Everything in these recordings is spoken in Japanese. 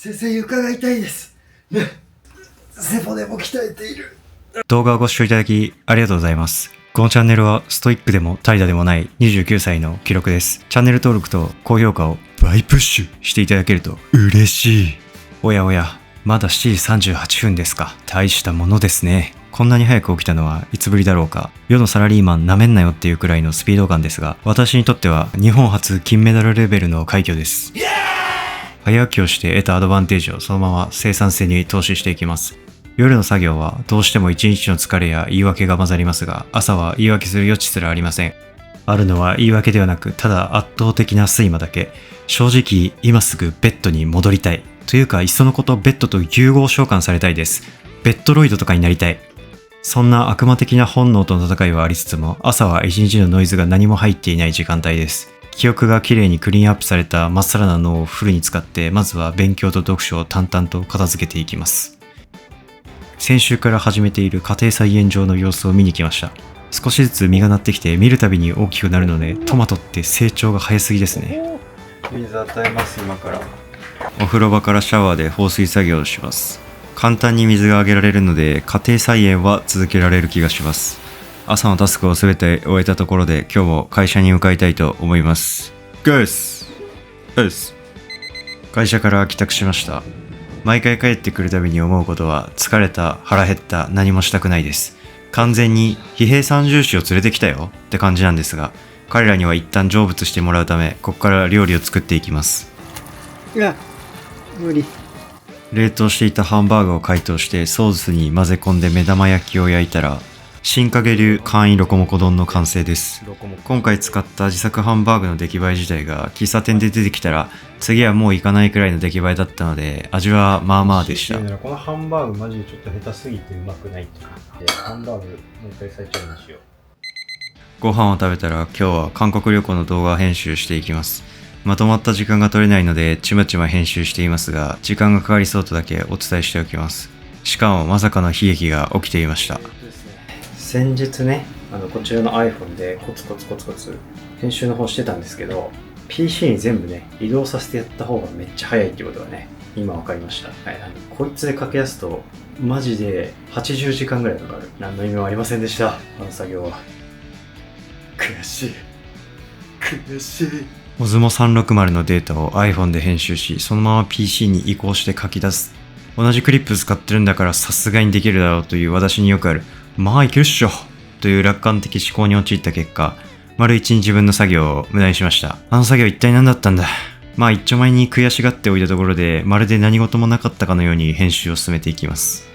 先生、床が痛いです。背骨も鍛えている。動画をご視聴いただきありがとうございます。このチャンネルはストイックでも怠惰でもない29歳の記録です。チャンネル登録と高評価を倍プッシュしていただけると嬉しい。おやおや、まだ7時38分ですか。大したものですね。こんなに早く起きたのはいつぶりだろうか。世のサラリーマンなめんなよっていうくらいのスピード感ですが、私にとっては日本初金メダルレベルの快挙です。早起きをして得たアドバンテージをそのまま生産性に投資していきます。夜の作業はどうしても一日の疲れや言い訳が混ざりますが、朝は言い訳する余地すらありません。あるのは言い訳ではなく、ただ圧倒的な睡魔だけ。正直、今すぐベッドに戻りたい。というか、いっそのことベッドと融合召喚されたいです。ベッドロイドとかになりたい。そんな悪魔的な本能との戦いはありつつも、朝は一日のノイズが何も入っていない時間帯です。記憶がきれいにクリーンアップされたまっさらな脳をフルに使って、まずは勉強と読書を淡々と片付けていきます。先週から始めている家庭菜園場の様子を見に来ました。少しずつ実がなってきて見るたびに大きくなるので、トマトって成長が早すぎですね。水与えます。今からお風呂場からシャワーで放水作業をします。簡単に水があげられるので家庭菜園は続けられる気がします。朝のタスクを全て終えたところで今日も会社に向かいたいと思います。会社から帰宅しました。毎回帰ってくるたびに思うことは、疲れた、腹減った、何もしたくないです。完全に疲弊三重士を連れてきたよって感じなんですが、彼らには一旦成仏してもらうため、ここから料理を作っていきます。無理。冷凍していたハンバーグを解凍してソースに混ぜ込んで目玉焼きを焼いたら、新影流簡易ロコモコ丼の完成です。今回使った自作ハンバーグの出来栄え自体が喫茶店で出てきたら次はもう行かないくらいの出来栄えだったので、味はまあまあでした。このハンバーグマジでちょっと下手すぎてうまくないって感じで、ハンバーグもう一回再調理しよう。ご飯を食べたら今日は韓国旅行の動画編集していきます。まとまった時間が取れないのでちまちま編集していますが、時間がかかりそうとだけお伝えしておきます。しかもまさかの悲劇が起きていました。先日ね、こちらの iPhone でコツ編集の方してたんですけど、 PC に全部ね移動させてやった方がめっちゃ早いってことがね今分かりました。はい、こいつで駆け出すとマジで80時間ぐらいかかる。何の意味もありませんでした、あの作業は。悔しい。Osmo 360のデータを iPhone で編集し、そのまま PC に移行して書き出す。同じクリップ使ってるんだからさすがにできるだろうという私によくあるまあいけるっしょという楽観的思考に陥った結果、丸一日自分の作業を無駄にしました。あの作業一体何だったんだ。まあ一丁前に悔しがっておいたところで、まるで何事もなかったかのように編集を進めていきます。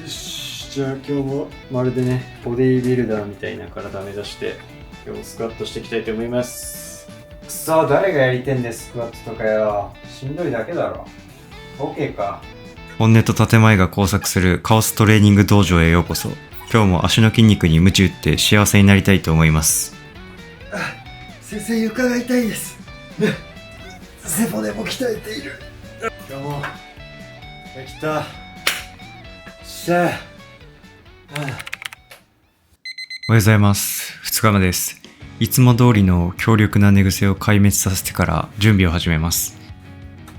よし、じゃあ今日もまるでねボディービルダーみたいな体目指して今日もスクワットしていきたいと思います。くそ、誰がやりてんでスクワットとかよ。しんどいだけだろ。 OK か。本音と建前が交錯するカオストレーニング道場へようこそ。今日も足の筋肉に鞭打って幸せになりたいと思います。先生、床が痛いです。背骨も鍛えている。今日もできた。しゃあ。おはようございます。2日目です。いつも通りの強力な寝癖を壊滅させてから準備を始めます。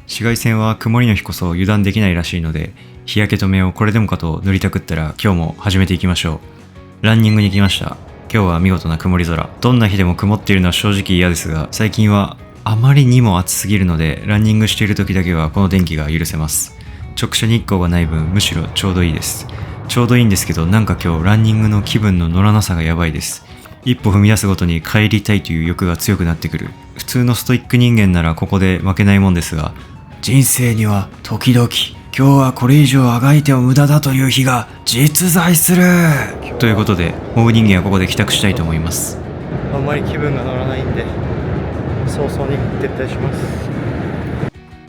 紫外線は曇りの日こそ油断できないらしいので、日焼け止めをこれでもかと塗りたくったら今日も始めていきましょう。ランニングに来ました。今日は見事な曇り空。どんな日でも曇っているのは正直嫌ですが、最近はあまりにも暑すぎるので、ランニングしている時だけはこの天気が許せます。直射日光がない分、むしろちょうどいいです。ちょうどいいんですけど、なんか今日ランニングの気分の乗らなさがやばいです。一歩踏み出すごとに帰りたいという欲が強くなってくる。普通のストイック人間ならここで負けないもんですが、人生には時々今日はこれ以上あがいても無駄だという日が実在するということで、モブ人間はここで帰宅したいと思います。あんまり気分が乗らないんで早々に撤退します。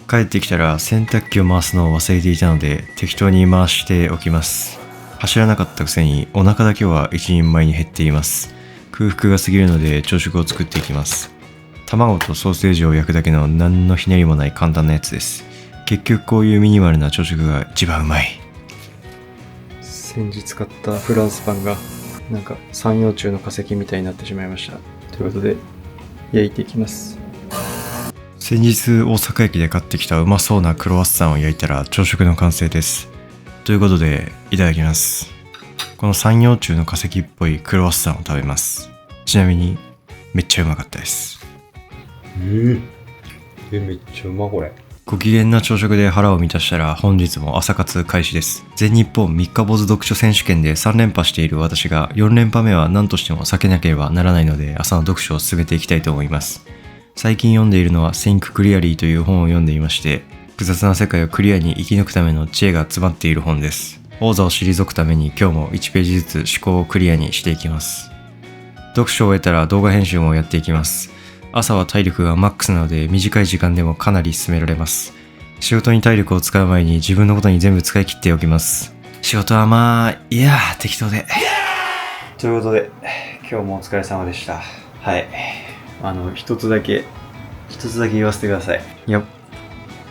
帰ってきたら洗濯機を回すのを忘れていたので適当に回しておきます。走らなかったくせにお腹だけは一人前に減っています。空腹が過ぎるので朝食を作っていきます。卵とソーセージを焼くだけの何のひねりもない簡単なやつです。結局こういうミニマルな朝食が一番うまい。先日買ったフランスパンがなんか三葉虫の化石みたいになってしまいました。ということで焼いていきます。先日大阪駅で買ってきたうまそうなクロワッサンを焼いたら朝食の完成です。ということでいただきます。この三葉虫の化石っぽいクロワッサンを食べます。ちなみにめっちゃうまかったです。めっちゃうまこれ。ご機嫌な朝食で腹を満たしたら本日も朝活開始です。全日本三日坊主読書選手権で3連覇している私が4連覇目は何としても避けなければならないので朝の読書を進めていきたいと思います。最近読んでいるのは Think Clearly という本を読んでいまして、複雑な世界をクリアに生き抜くための知恵が詰まっている本です。王座を退くために今日も1ページずつ思考をクリアにしていきます。読書を終えたら動画編集もやっていきます。朝は体力がマックスなので短い時間でもかなり進められます。仕事に体力を使う前に自分のことに全部使い切っておきます。仕事は適当で。ということで今日もお疲れ様でした。はい、一つだけ言わせてください。いや、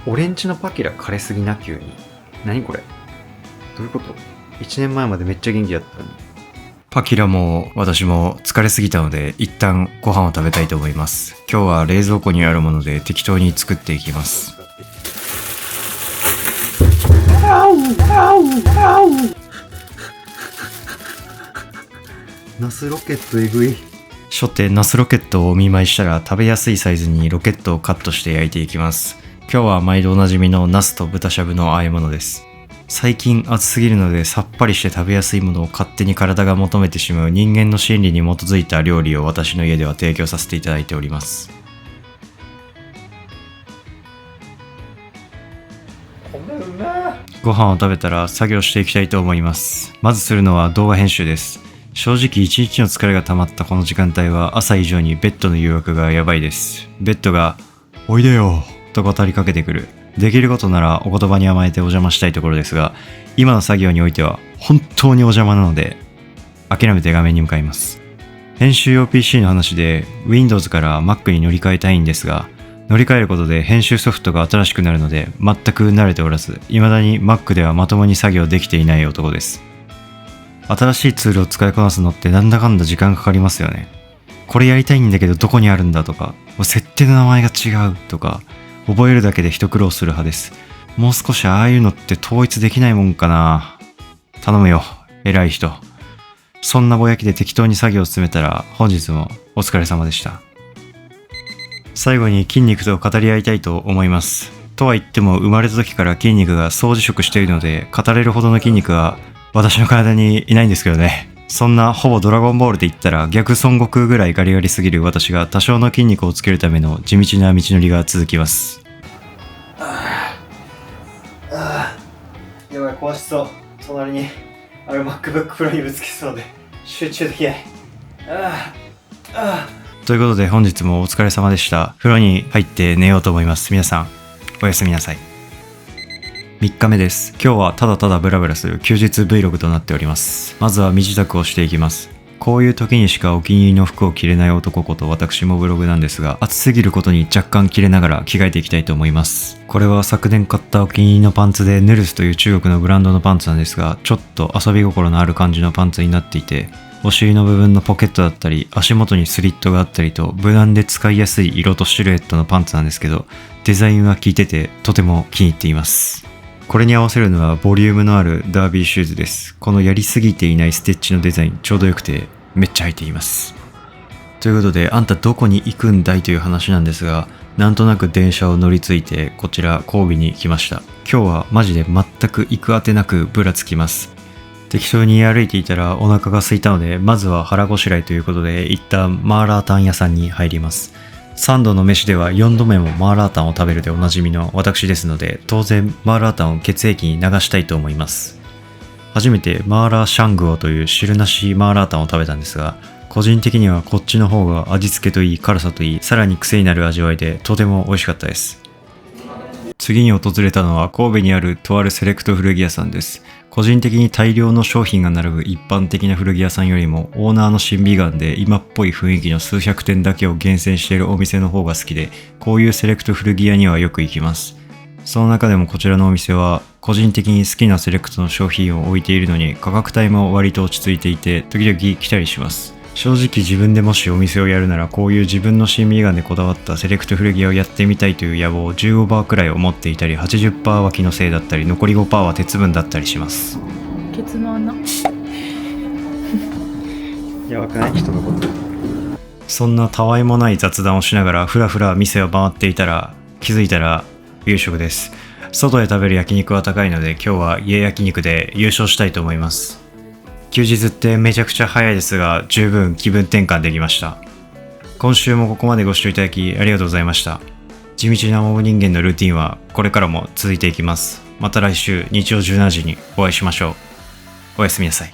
俺んちのパキラ枯れすぎな、急に。何これ、どういうこと？ 1 年前までめっちゃ元気だったのに。パキラも私も疲れすぎたので一旦ご飯を食べたいと思います。今日は冷蔵庫にあるもので適当に作っていきます。ナスロケットえぐい。初手ナスロケットをお見舞いしたら食べやすいサイズにロケットをカットして焼いていきます。今日は毎度おなじみのナスと豚しゃぶの和え物です。最近暑すぎるのでさっぱりして食べやすいものを勝手に体が求めてしまう人間の心理に基づいた料理を私の家では提供させていただいております。ご飯を食べたら作業していきたいと思います。まずするのは動画編集です。正直一日の疲れが溜まったこの時間帯は朝以上にベッドの誘惑がやばいです。ベッドがおいでよと語りかけてくる。できることならお言葉に甘えてお邪魔したいところですが、今の作業においては本当にお邪魔なので諦めて画面に向かいます。編集用 PC の話で Windows から Mac に乗り換えたいんですが、乗り換えることで編集ソフトが新しくなるので全く慣れておらず、未だに Mac ではまともに作業できていない男です。新しいツールを使いこなすのってなんだかんだ時間かかりますよね。これやりたいんだけどどこにあるんだとか、設定の名前が違うとか、覚えるだけで一苦労する派です。もう少しああいうのって統一できないもんかな。頼むよ、偉い人。そんなぼやきで適当に作業を進めたら本日もお疲れ様でした。最後に筋肉と語り合いたいと思います。とは言っても生まれた時から筋肉が総辞職しているので語れるほどの筋肉は私の体にいないんですけどね。そんなほぼドラゴンボールで言ったら逆孫悟空ぐらいガリガリすぎる私が多少の筋肉をつけるための地道な道のりが続きます。やばい、壊しそう。隣にある MacBook Pro にぶつけそうで集中できない。ということで本日もお疲れ様でした。風呂に入って寝ようと思います。皆さんおやすみなさい。3日目です。今日はただただブラブラする休日 Vlog となっております。まずは身支度をしていきます。こういう時にしかお気に入りの服を着れない男こと私もブログなんですが、暑すぎることに若干着れながら着替えていきたいと思います。これは昨年買ったお気に入りのパンツでヌルスという中国のブランドのパンツなんですが、ちょっと遊び心のある感じのパンツになっていて、お尻の部分のポケットだったり足元にスリットがあったりと無難で使いやすい色とシルエットのパンツなんですけど、デザインは効いててとても気に入っています。これに合わせるのはボリュームのあるダービーシューズです。このやりすぎていないステッチのデザインちょうどよくてめっちゃ履いています。ということで、あんたどこに行くんだいという話なんですが、なんとなく電車を乗り継いでこちら神戸に来ました。今日はマジで全く行くあてなくぶらつきます。適当に歩いていたらお腹が空いたので、まずは腹ごしらえということで一旦マーラータン屋さんに入ります。3度の飯では4度目もマーラータンを食べるでおなじみの私ですので、当然マーラータンを血液に流したいと思います。初めてマーラーシャングオという汁なしマーラータンを食べたんですが、個人的にはこっちの方が味付けといい辛さといい、さらに癖になる味わいでとても美味しかったです。次に訪れたのは神戸にあるとあるセレクト古着屋さんです。個人的に大量の商品が並ぶ一般的な古着屋さんよりもオーナーの審美眼で今っぽい雰囲気の数百点だけを厳選しているお店の方が好きで、こういうセレクト古着屋にはよく行きます。その中でもこちらのお店は個人的に好きなセレクトの商品を置いているのに価格帯も割と落ち着いていて時々来たりします。正直自分でもしお店をやるならこういう自分の新美眼でこだわったセレクト古着をやってみたいという野望を15%くらいを持っていたり 80% は気のせいだったり残り 5% は鉄分だったりします。ケツの穴。やばくない？人のこと。そんなたわいもない雑談をしながらふらふら店を回っていたら気づいたら夕食です。外で食べる焼肉は高いので今日は家焼肉で優勝したいと思います。休日ってめちゃくちゃ早いですが十分気分転換できました。今週もここまでご視聴いただきありがとうございました。地道なモブ人間のルーティンはこれからも続いていきます。また来週日曜17時にお会いしましょう。おやすみなさい。